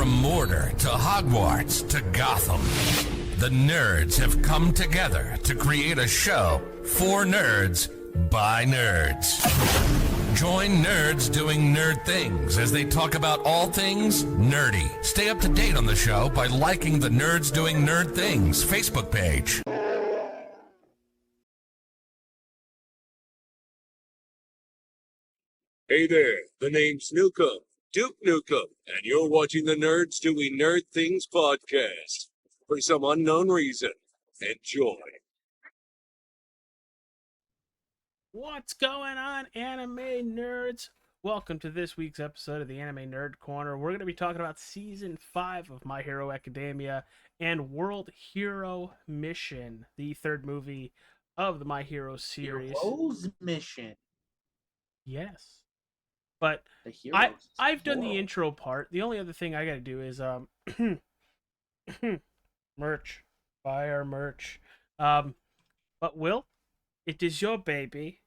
From Mordor to Hogwarts to Gotham, the nerds have come together to create a show for nerds by nerds. Join nerds doing nerd things as they talk about all things nerdy. Stay up to date on the show by liking the Nerds Doing Nerd Things Facebook page. Hey there, the name's Nukem, Duke Nukem, and you're watching the Nerds Doing Nerd Things podcast. For some unknown reason, enjoy. What's going on, anime nerds? Welcome to this week's episode of the Anime Nerd Corner. We're going to be talking about Season 5 of My Hero Academia and World Hero Mission, the third movie of the My Hero series. Hero's Mission. Yes. But The heroes. I've done the Plural. intro part. The only other thing I got to do is merch. Buy our merch. But Will, it is your baby.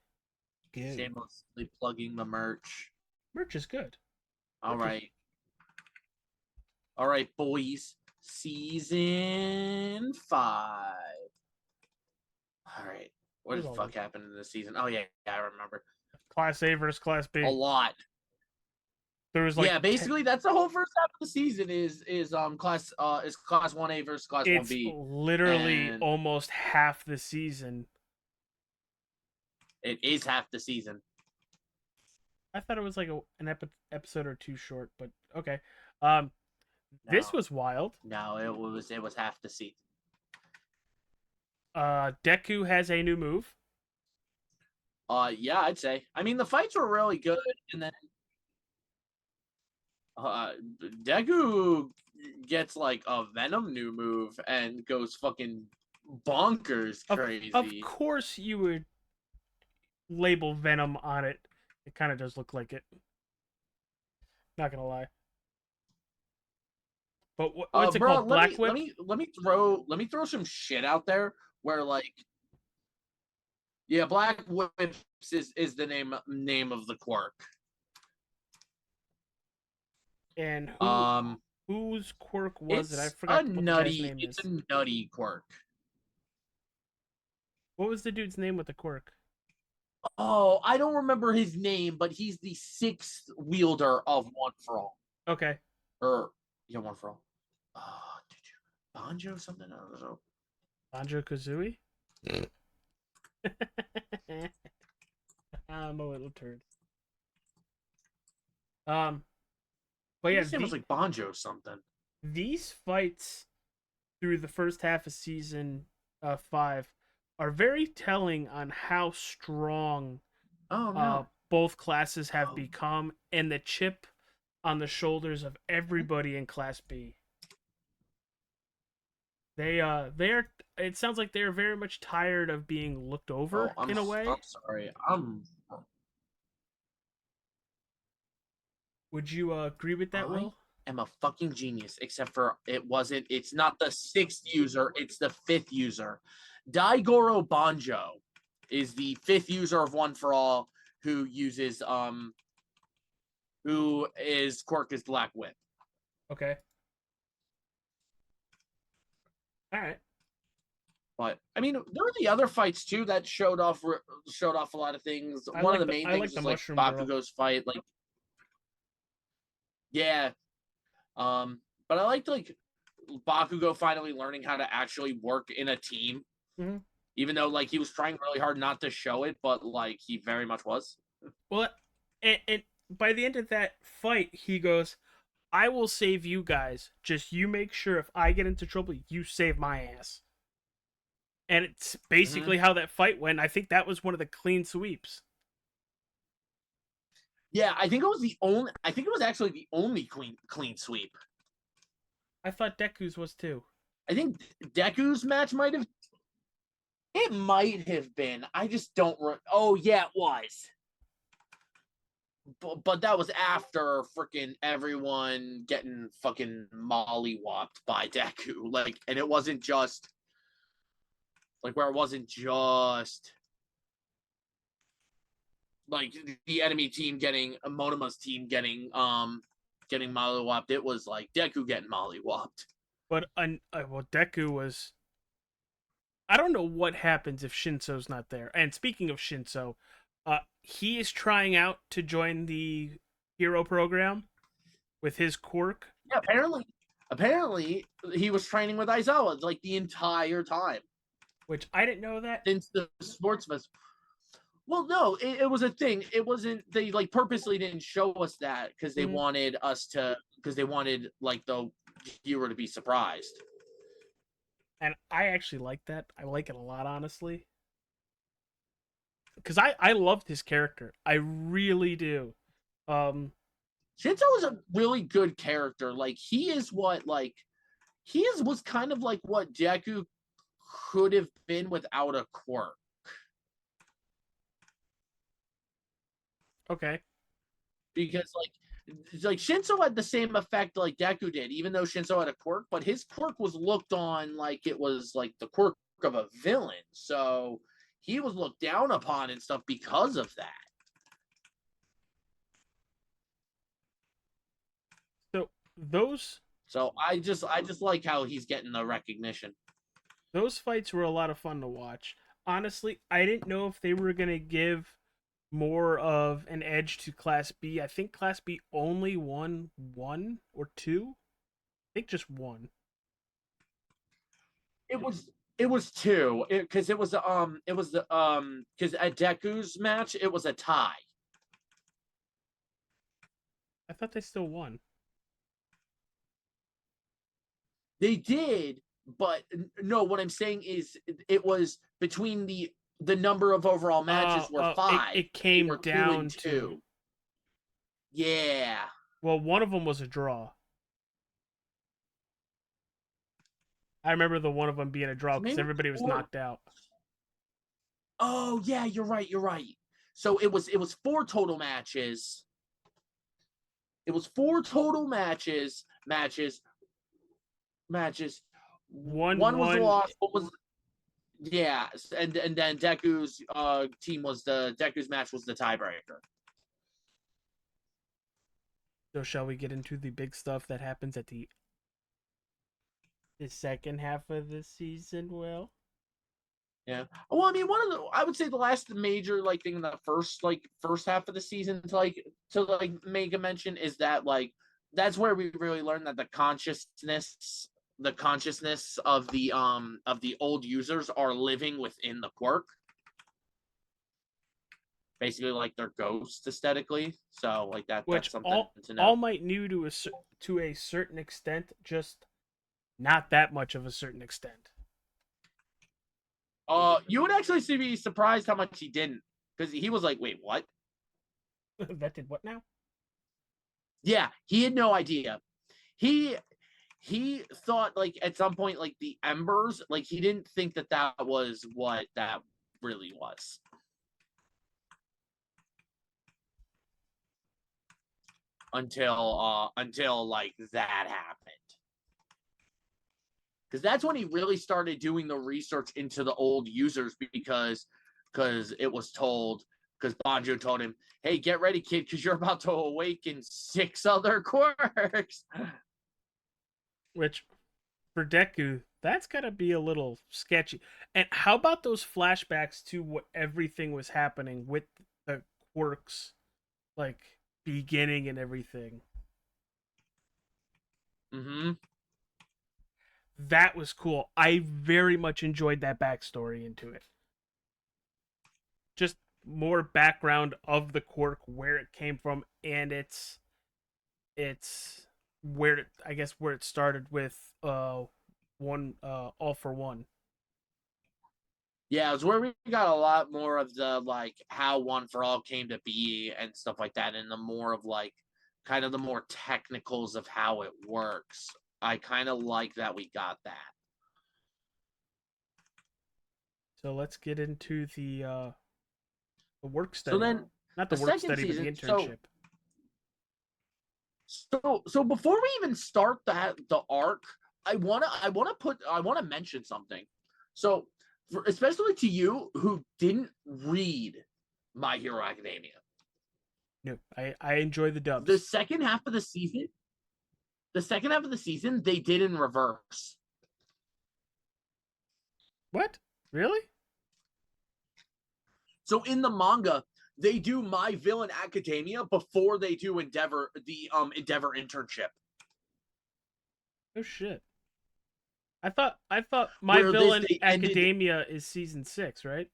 Good. Shamelessly plugging the merch. Merch is good. All Merch is- right, boys. Season 5. All right. What There's the all fuck these. happened in this season? Oh yeah, I remember. Class A versus Class B. A lot. There was like yeah, basically that's the whole first half of the season is class 1A versus class it's 1B. literally and- almost half the season. It is half the season. I thought it was like an episode or two short, but okay. This No. was wild. No, it was half the season. Deku has a new move. Yeah, I'd say. I mean, the fights were really good, and then Deku gets like a Venom new move and goes fucking bonkers crazy. Of course, you would label Venom on it. It kind of does look like it. Not gonna lie. But what's it bro, called? Black Whip. let me throw some shit out there where like, yeah, Black Whips is the name of the quirk. And whose quirk was it? I It's forgot a what the guy's nutty. name It's is. a nutty quirk. What was the dude's name with the quirk? Oh, I don't remember his name, but he's the sixth wielder of One for All. Okay. Or yeah, One for All. Did you Banjo something? I don't know. Banjo Kazooie? I'm a little turd. But yeah, His name was like Banjo something. these fights through the first half of season 5 are very telling on how strong Oh no. both classes have Oh. become and the chip on the shoulders of everybody in Class B. They're it sounds like they're very much tired of being looked over Oh, in a way. I'm sorry. Would you agree with that, I Will? am a fucking genius, except for it's not the sixth user, it's the fifth user. Daigoro Banjo is the fifth user of One for All who uses who is quirk is Black Whip. Okay. All right. But I mean, there were the other fights too that showed off a lot of things. I One like of the the- main I things like the was like Mushroom Girl. Bakugo's fight, like yeah. But I liked like Bakugo finally learning how to actually work in a team. Mhm. Even though like he was trying really hard not to show it, but like he very much was. Well, and by the end of that fight, he goes, "I will save you guys. Just you make sure if I get into trouble, you save my ass." And it's basically how that fight went. I think that was one of the clean sweeps. Yeah, I think it was actually the only clean sweep. I thought Deku's was too. I think Deku's match might have been. I just don't. Oh yeah, it was. But that was after freaking everyone getting fucking mollywopped by Deku. Like, and it wasn't just like where it wasn't just like the enemy team getting Monoma's team getting getting mollywopped. It was like Deku getting mollywopped. But Deku was. I don't know what happens if Shinso's not there. And speaking of Shinso, he is trying out to join the hero program with his quirk. Yeah, apparently he was training with Aizawa like the entire time. Which I didn't know that. Since the sports fest. Well, no, it was a thing. It wasn't, they like purposely didn't show us that because they wanted like the hero to be surprised. And I actually like that. I like it a lot, honestly. Because I loved his character. I really do. Shinso is a really good character. Like was kind of like what Deku could have been without a quirk. Okay. Because like Shinso had the same effect like Deku did, even though Shinso had a quirk, but his quirk was looked on like it was like the quirk of a villain. So he was looked down upon and stuff because of that. So I just like how he's getting the recognition. Those fights were a lot of fun to watch. Honestly, I didn't know if they were gonna give more of an edge to Class B. I think Class B only won 1 or 2. I think just 1. It was 2 because because at Deku's match it was a tie. I thought they still won. They did, but no. What I'm saying is it was between the number of overall matches were 5. It came down to. Yeah. Well, one of them was a draw. I remember the one of them being a draw because everybody was knocked out. Oh yeah, you're right. So it was 4 total matches. It was 4 total matches. One was lost. What was? Yeah, and then Deku's Deku's match was the tiebreaker. So shall we get into the big stuff that happens at the second half of the season? Will? Yeah. Well, I mean, I would say the last major thing in the first half of the season to make a mention is that that's where we really learned that the consciousness of the old users are living within the quirk. Basically, they're ghosts aesthetically. So that's something to know. All Might knew to a certain extent, just not that much of a certain extent. You would actually be surprised how much he didn't, because he was like, "Wait, what?" That did what now? Yeah, he had no idea. He thought at some point the embers, he didn't think that was what that really was. Until that happened. Because that's when he really started doing the research into the old users, because it was told, because Banjo told him, "Hey, get ready, kid, because you're about to awaken 6 other quirks." Which, for Deku, that's gotta be a little sketchy. And how about those flashbacks to what everything was happening with the quirks, beginning and everything? Mm-hmm. That was cool. I very much enjoyed that backstory into it. Just more background of the quirk, where it came from, and it's where it started with All for One. Yeah, it was where we got a lot more of the how One for All came to be and stuff like that, and the more of kind of the more technicals of how it works. I kind of like that we got that. So let's get into the work study. So then, not the work study, but the internship. So before we even start the arc, I wanna mention something. So, especially to you who didn't read My Hero Academia. No, I enjoy the dubs. The second half of the season, the second half of the season they did in reverse. What? Really? So in the manga, they do My Villain Academia before they do Endeavor, the Endeavor internship. Oh shit. I thought My Where Villain they ended- Academia is season 6, right?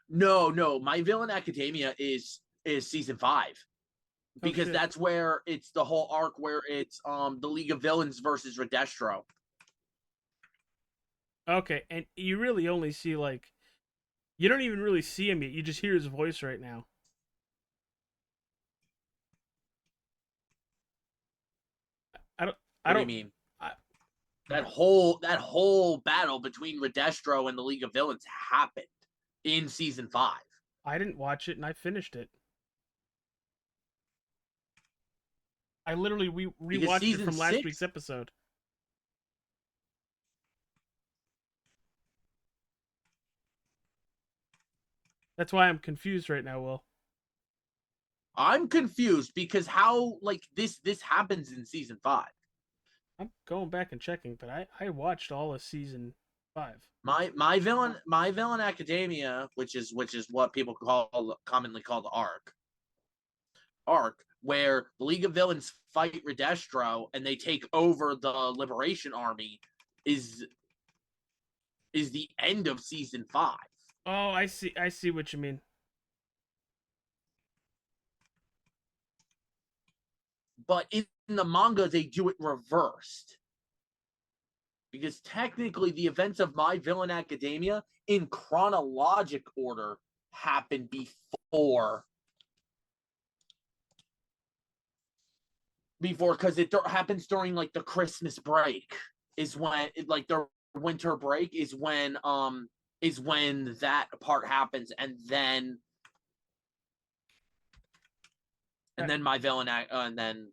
No, My Villain Academia is season 5. Because shit. that's where it's the whole arc where it's the League of Villains versus Redestro. Okay, and you really only see like you don't even really see him yet. You just hear his voice right now. I What don't do you mean? I- That whole battle between Redestro and the League of Villains happened in season 5. I didn't watch it and I finished it. I literally rewatched it season from last 6 week's episode. That's why I'm confused right now, Will. I'm confused because how like this happens in season 5. I'm going back and checking, but I watched all of season 5. My Villain Academia, which is what people commonly call the arc, where the League of Villains fight Redestro and they take over the Liberation Army, is the end of season 5. Oh, I see what you mean. But in the manga, they do it reversed. Because technically, the events of My Villain Academia, in chronologic order, happened before, because it happens during like the Christmas break, is when like the winter break is when that part happens, and then My Villain and then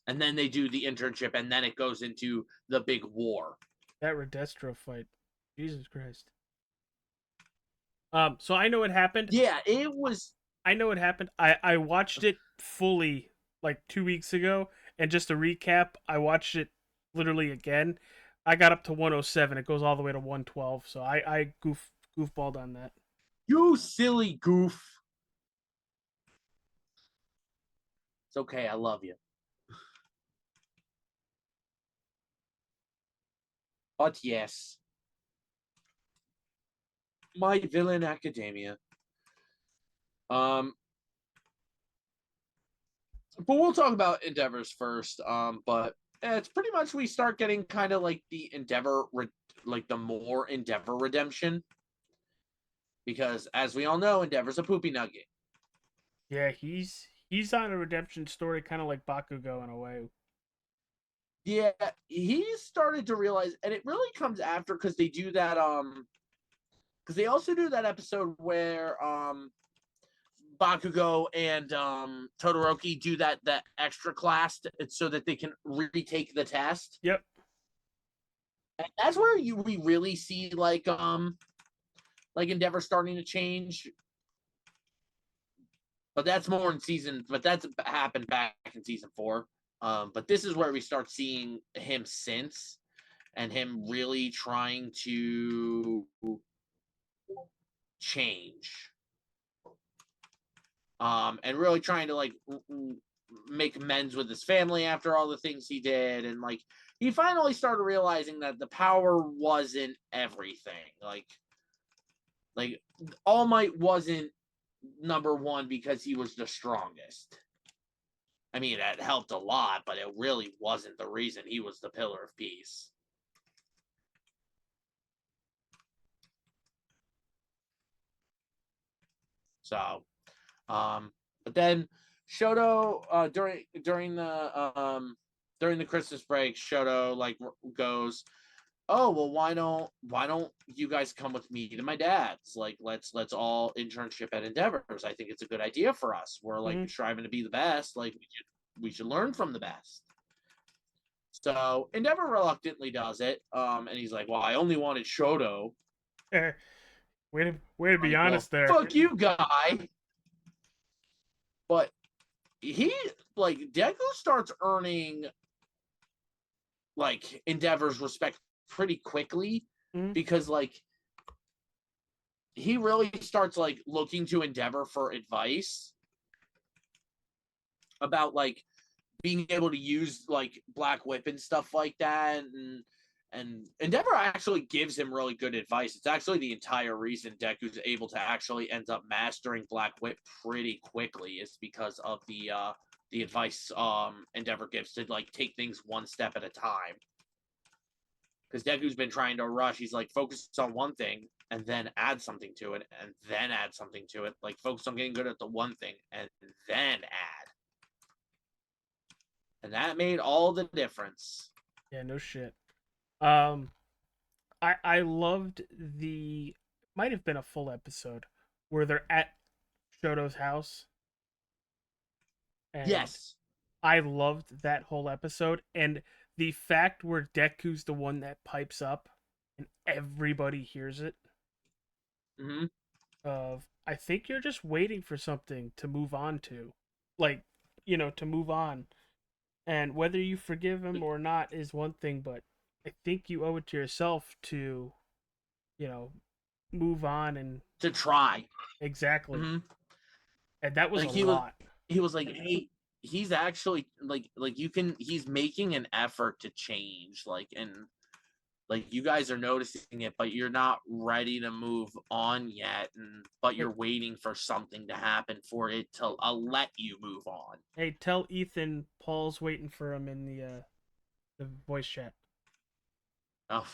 and then they do the internship, and then it goes into the big war. That Redestro fight. Jesus Christ. So I know what happened. Yeah, it was. I know what happened. I watched it fully like 2 weeks ago, and just to recap, I watched it literally again. I got up to 107. It goes all the way to 112. So I goofballed on that. You silly goof. It's okay. I love you. But yes, My Villain Academia. But we'll talk about Endeavors first. But it's pretty much we start getting kind of like the Endeavor, like the more Endeavor redemption. Because as we all know, Endeavor's a poopy nugget. Yeah, he's on a redemption story, kind of like Bakugo in a way. Yeah, he started to realize, and it really comes after because they do that. Because they also do that episode where Bakugo and Todoroki do that extra class so that they can retake the test. Yep. And that's where we really see like Endeavor starting to change. But that's more in season. But that's happened back in season 4. But this is where we start seeing him since, and him really trying to change. And really trying to like make amends with his family after all the things he did, and like he finally started realizing that the power wasn't everything. Like All Might wasn't number one because he was the strongest. I mean, it helped a lot, but it really wasn't the reason he was the pillar of peace. So, but then Shoto during the Christmas break, Shoto like goes, "Oh well, why don't you guys come with me to my dad's? Like, let's all internship at Endeavors. I think it's a good idea for us. We're like striving to be the best. Like, we should learn from the best." So Endeavor reluctantly does it. And he's like, "Well, I only wanted Shoto." Way to be honest there. Fuck you, guy. But like Deku starts earning like Endeavor's respect pretty quickly because like he really starts like looking to Endeavor for advice about like being able to use like Black Whip and stuff like that, and Endeavor actually gives him really good advice. It's actually the entire reason Deku's able to actually end up mastering Black Whip pretty quickly is because of the advice Endeavor gives to like take things one step at a time. Because Deku's been trying to rush. He's like, focus on one thing and then add something to it and then add something to it. Like, focus on getting good at the one thing and then add. And that made all the difference. Yeah, no shit. I loved the might have been a full episode where they're at Shoto's house. And Yes. I loved that whole episode, and the fact where Deku's the one that pipes up and everybody hears it. Mm-hmm. I think you're just waiting for something to move on to. Like, to move on. And whether you forgive him or not is one thing, but I think you owe it to yourself to, move on and To try. exactly. Mm-hmm. And that was like a lot. He was like, hey, he's actually like he's making an effort to change, like, and like you guys are noticing it, but you're not ready to move on yet, but you're waiting for something to happen for it to let you move on. Hey, tell Ethan Paul's waiting for him in the voice chat. Oh.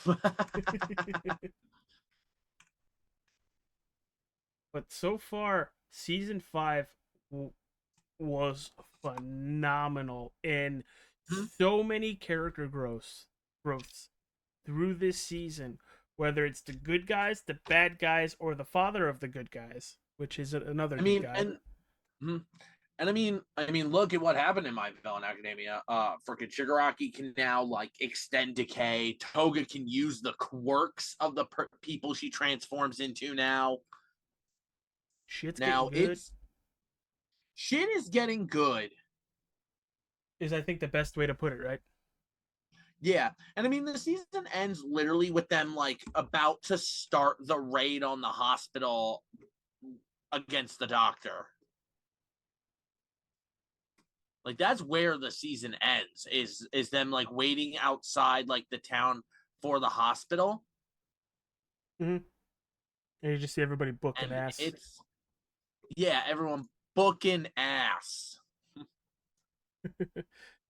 But so far, season 5 was phenomenal, and so many character growths through this season. Whether it's the good guys, the bad guys, or the father of the good guys, which is another good guy. And I mean, look at what happened in My Villain Academia. Freaking Shigaraki can now like extend decay. Toga can use the quirks of the people she transforms into now. Shit's now getting good. Shit is getting good. Is I think the best way to put it, right? Yeah, and I mean the season ends literally with them like about to start the raid on the hospital against the doctor. Like that's where the season ends, is them like waiting outside like the town for the hospital. Mm-hmm. And you just see everybody booking ass. Everyone booking ass.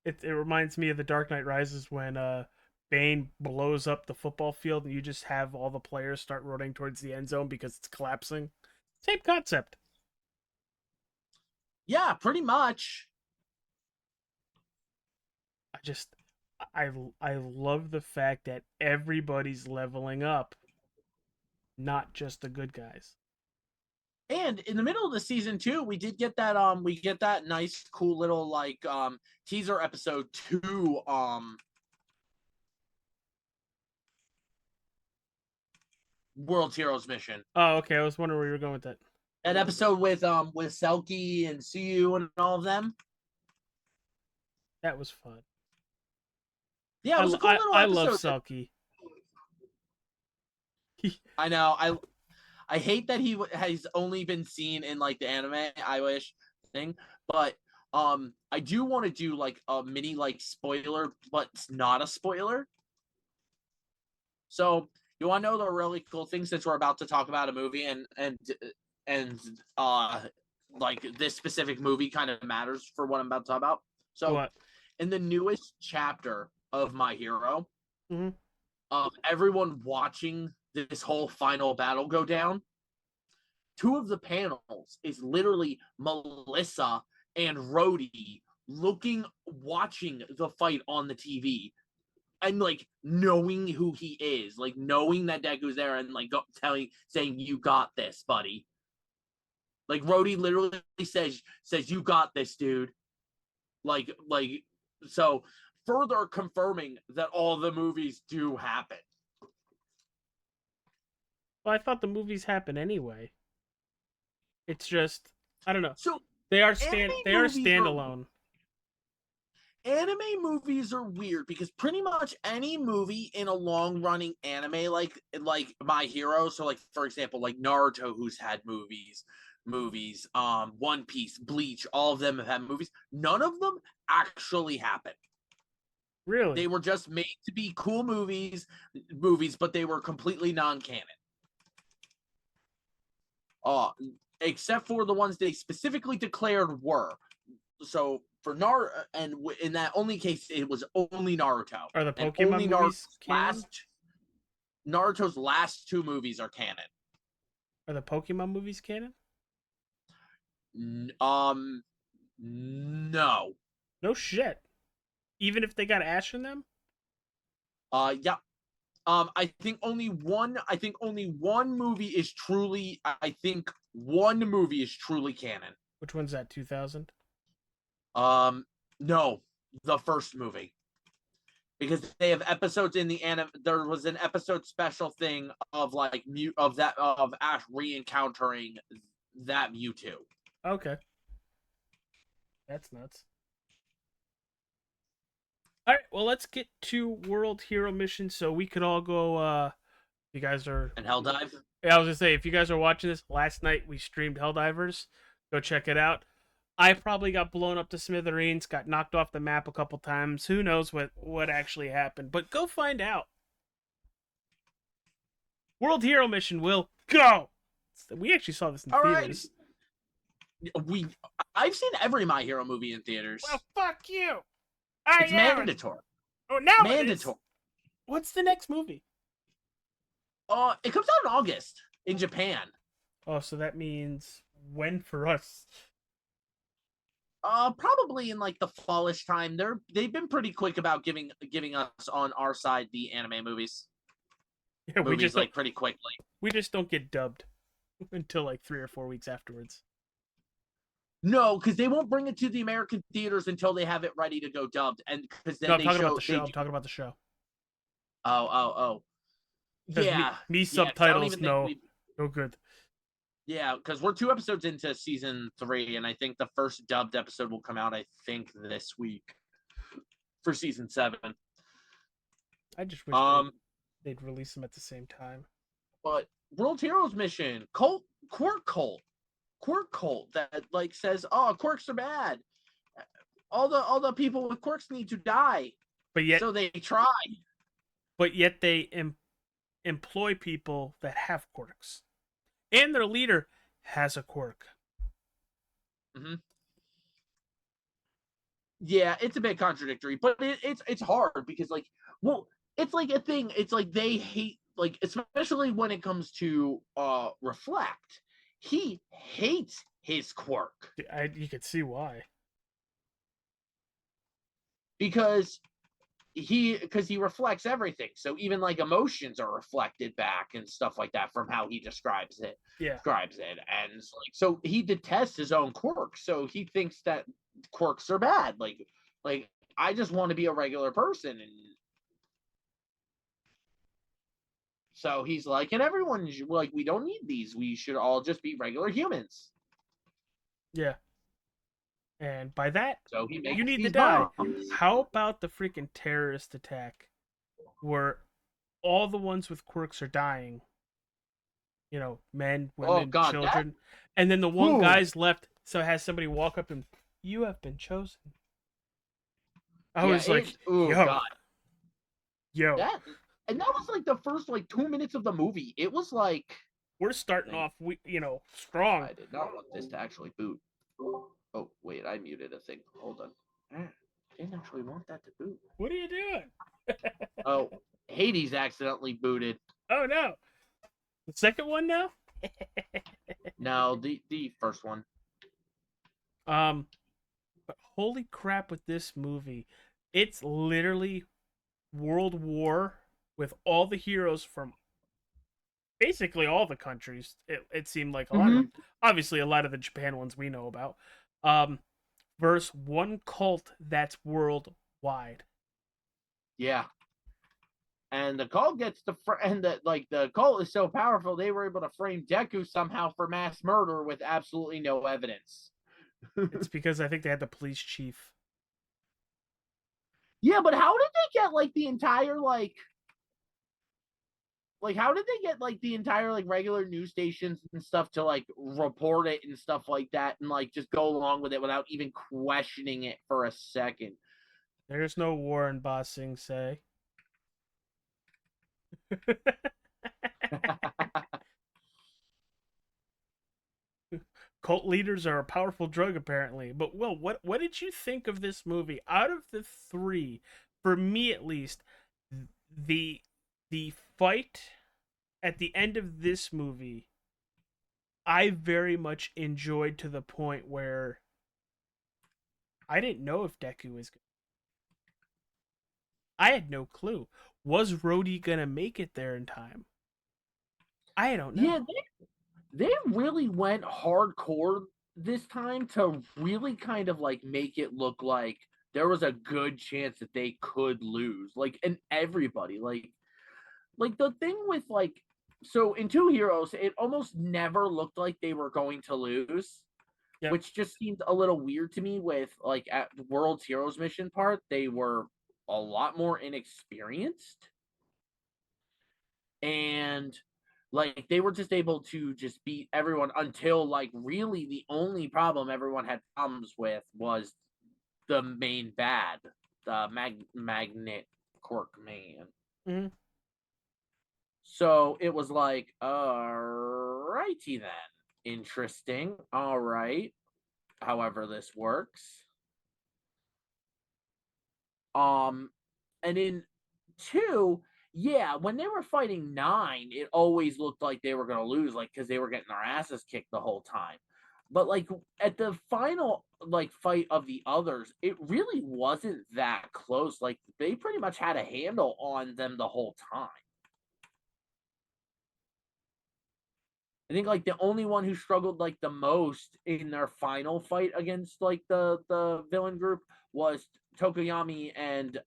It reminds me of The Dark Knight Rises when Bane blows up the football field and you just have all the players start running towards the end zone because it's collapsing. Same concept. Yeah, pretty much. I love the fact that everybody's leveling up, not just the good guys. And in the middle of the season too, we did get that nice, cool little like teaser episode to World's Heroes Mission. Oh, okay. I was wondering where you were going with that. That episode with Selkie and Suyu and all of them. That was fun. Yeah, it was a cool little episode. I love Selkie. I know. I hate that he has only been seen in like the anime I wish thing, but I do want to do like a mini like spoiler, but it's not a spoiler. So you want to know the really cool thing, since we're about to talk about a movie and like this specific movie kind of matters for what I'm about to talk about. So what? In the newest chapter of My Hero, mm-hmm. Everyone watching this whole final battle go down, 2 of the panels is literally Melissa and Rhodey watching the fight on the TV and like knowing who he is, like knowing that Deku's there and like saying you got this, buddy. Like Rhodey literally says you got this, dude. Like so further confirming that all the movies do happen. Well, I thought the movies happen anyway. It's just I don't know. So they are standalone. anime movies are weird because pretty much any movie in a long-running anime like My Hero, so like for example, like Naruto, who's had movies, One Piece, Bleach, all of them have had movies. None of them actually happened. Really? They were just made to be cool movies, but they were completely non-canon. Except for the ones they specifically declared were. So for Naruto, and in that only case, it was only Naruto. Are the And Pokemon only movies canon? Naruto's last 2 movies are canon. Are the Pokemon movies canon? No. No shit. Even if they got Ash in them? Yeah. I think only one movie is truly. I think one movie is truly canon. Which one's that? 2000? No, the first movie. Because they have episodes in the anime. There was an episode special thing of of Ash re-encountering that Mewtwo. Okay. That's nuts. All right, well, let's get to World Hero Mission so we could all go, you guys are... And Helldive? Yeah, I was going to say, if you guys are watching this, last night we streamed Helldivers. Go check it out. I probably got blown up to smithereens, got knocked off the map a couple times. Who knows what actually happened, but go find out. World Hero Mission, Will. Go! We actually saw this in theaters. Right. I've seen every My Hero movie in theaters. Well, fuck you! It's mandatory. Oh, now mandatory. What's the next movie? It comes out in August in Japan. Oh, so that means when for us? Probably in like the fallish time. They've been pretty quick about giving us on our side the anime movies. Yeah, we just like pretty quickly. We just don't get dubbed until like 3 or 4 weeks afterwards. No, because they won't bring it to the American theaters until they have it ready to go dubbed, and because then I'm talking about the show. I'm talking about the show. Oh. Yeah, me subtitles no good. Yeah, because we're 2 episodes into season 3, and I think the first dubbed episode will come out, I think, this week for season 7. I just wish they'd release them at the same time. But World Heroes Mission, Quirk Cult that like says, "Oh, quirks are bad. All the people with quirks need to die." But yet, so they try. But yet they employ people that have quirks, and their leader has a quirk. Mm-hmm. Yeah, it's a bit contradictory, but it's hard because it's like a thing. It's like they hate, like, especially when it comes to Reflect. He hates his quirk. You could see why. Because he reflects everything. So even like emotions are reflected back and stuff like that from how he describes it. Yeah. And it's like, so he detests his own quirks. So he thinks that quirks are bad. Like I just want to be a regular person. And so he's like, and everyone's like, we don't need these. We should all just be regular humans. Yeah. And by that, so he makes you need to these die. bombs. How about the freaking terrorist attack where all the ones with quirks are dying? You know, men, women, children. And then the one guy's left, so it has somebody walk up and, "You have been chosen." I was like, yo. And that was like the first 2 minutes of the movie. It was like, we're starting off, strong. I did not want this to actually boot. Oh, wait, I muted a thing. Hold on. I didn't actually want that to boot. What are you doing? Oh, Hades accidentally booted. Oh, no. The second one now? No, the first one. But holy crap with this movie. It's literally World War with all the heroes from basically all the countries. It seemed like a lot of them. Obviously a lot of the Japan ones we know about. Versus one cult that's worldwide. Yeah. And the cult gets the cult is so powerful they were able to frame Deku somehow for mass murder with absolutely no evidence. It's because I think they had the police chief. Yeah, but how did they get like the entire like how did they get like the entire like regular news stations and stuff to like report it and stuff like that and like just go along with it without even questioning it for a second? There's no war in Ba Sing Se. Cult leaders are a powerful drug, apparently. But Will, what did you think of this movie? Out of the three, for me at least, the the fight at the end of this movie, I very much enjoyed to the point where I didn't know if Deku was. I had no clue. Was Rhodey gonna make it there in time? I don't know. Yeah, they really went hardcore this time to really kind of like make it look like there was a good chance that they could lose. Like, and everybody, like the thing with like, so in Two Heroes, it almost never looked like they were going to lose, Yep. which just seemed a little weird to me. With like at the World's Heroes mission part, they were a lot more inexperienced. And like they were just able to just beat everyone until like really the only problem everyone had problems with was the main bad, the Magnet Quirk Man. Mm-hmm. So it was like, alrighty then. Interesting. All right. However this works. And in 2, yeah, when they were fighting 9, it always looked like they were going to lose, like, because they were getting their asses kicked the whole time. But, like, at the final, like, fight of the others, it really wasn't that close. Like, they pretty much had a handle on them the whole time. I think, like, the only one who struggled, like, the most in their final fight against, like, the villain group was Tokoyami and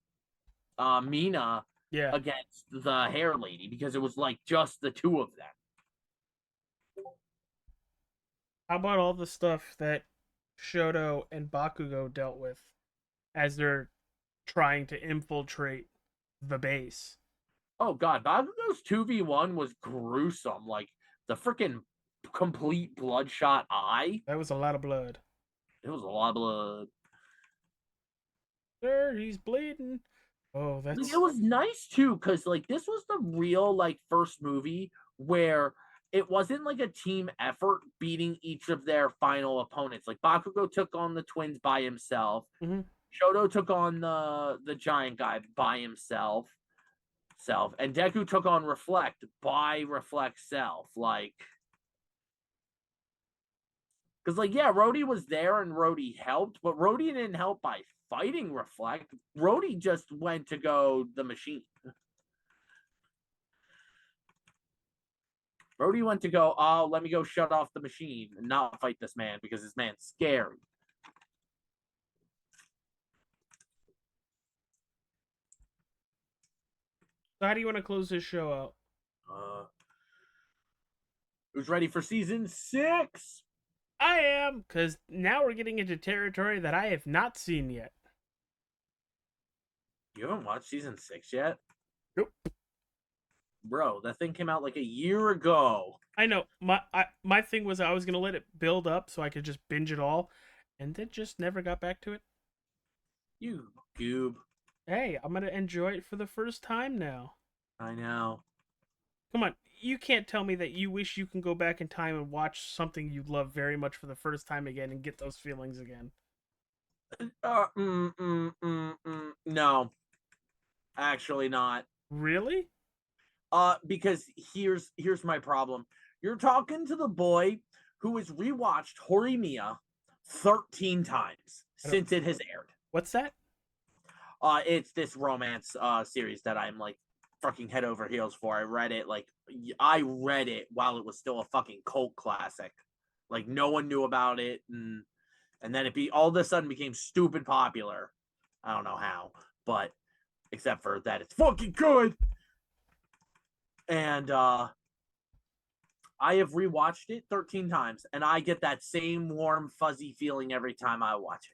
Mina Yeah. against the hair lady, because it was like just the two of them. How about all the stuff that Shoto and Bakugo dealt with as they're trying to infiltrate the base? Oh god, Bakugo's 2v1 was gruesome. Like the freaking complete bloodshot eye. That was a lot of blood. It was a lot of blood. Sir, he's bleeding. Oh, that's. Like, it was nice too, because like this was the real like first movie where it wasn't like a team effort beating each of their final opponents. Like Bakugo took on the twins by himself. Mm-hmm. Shoto took on the giant guy by himself. And Deku took on Reflect by Reflect self. Like, because like yeah, Rhodey was there and Rhodey helped, but Rhodey didn't help by fighting Reflect. Rhodey just went to go the machine. Rhodey went to go, oh, let me go shut off the machine and not fight this man because this man's scary. So how do you want to close this show out? Who's ready for season 6? I am, because now we're getting into territory that I have not seen yet. You haven't watched season 6 yet? Nope. Bro, that thing came out like a year ago. I know. My thing was I was going to let it build up so I could just binge it all, and then just never got back to it. You goob. Hey, I'm going to enjoy it for the first time now. I know. Come on, you can't tell me that you wish you can go back in time and watch something you love very much for the first time again and get those feelings again. No. Actually not. Really? Because here's my problem. You're talking to the boy who has rewatched Horimiya 13 times since it has aired. What's that? It's this romance series that I'm like fucking head over heels for. I read it while it was still a fucking cult classic. Like no one knew about it, and then it all of a sudden became stupid popular. I don't know how, but except for that it's fucking good. And I have rewatched it 13 times, and I get that same warm, fuzzy feeling every time I watch it.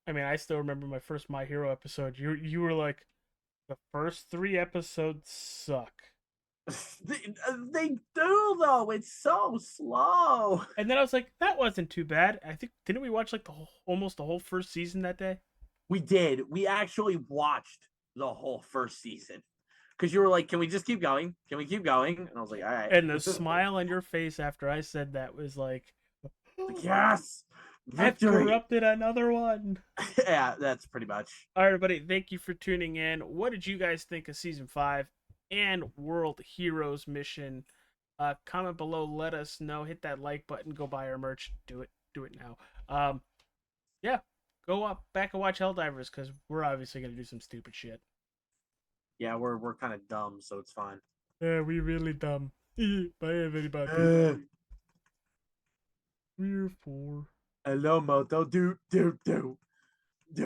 I mean, I still remember my first My Hero episode. You were like, the first 3 episodes suck. They do though. It's so slow. And then I was like, that wasn't too bad. I think didn't we watch like almost the whole first season that day? We did. We actually watched the whole first season because you were like, "Can we just keep going? Can we keep going?" And I was like, "All right." And the smile on your face after I said that was like, Yes, I've victory. corrupted another one. Yeah, that's pretty much. All right, everybody, thank you for tuning in. What did you guys think of season 5 and World Heroes mission? Comment below, let us know. Hit that like button, go buy our merch. Do it now. Yeah, go up back and watch Helldivers because we're obviously gonna do some stupid shit. Yeah, we're kind of dumb, so it's fine. Yeah, we really dumb. Bye everybody. 3 or 4. Hello, Moto. Do.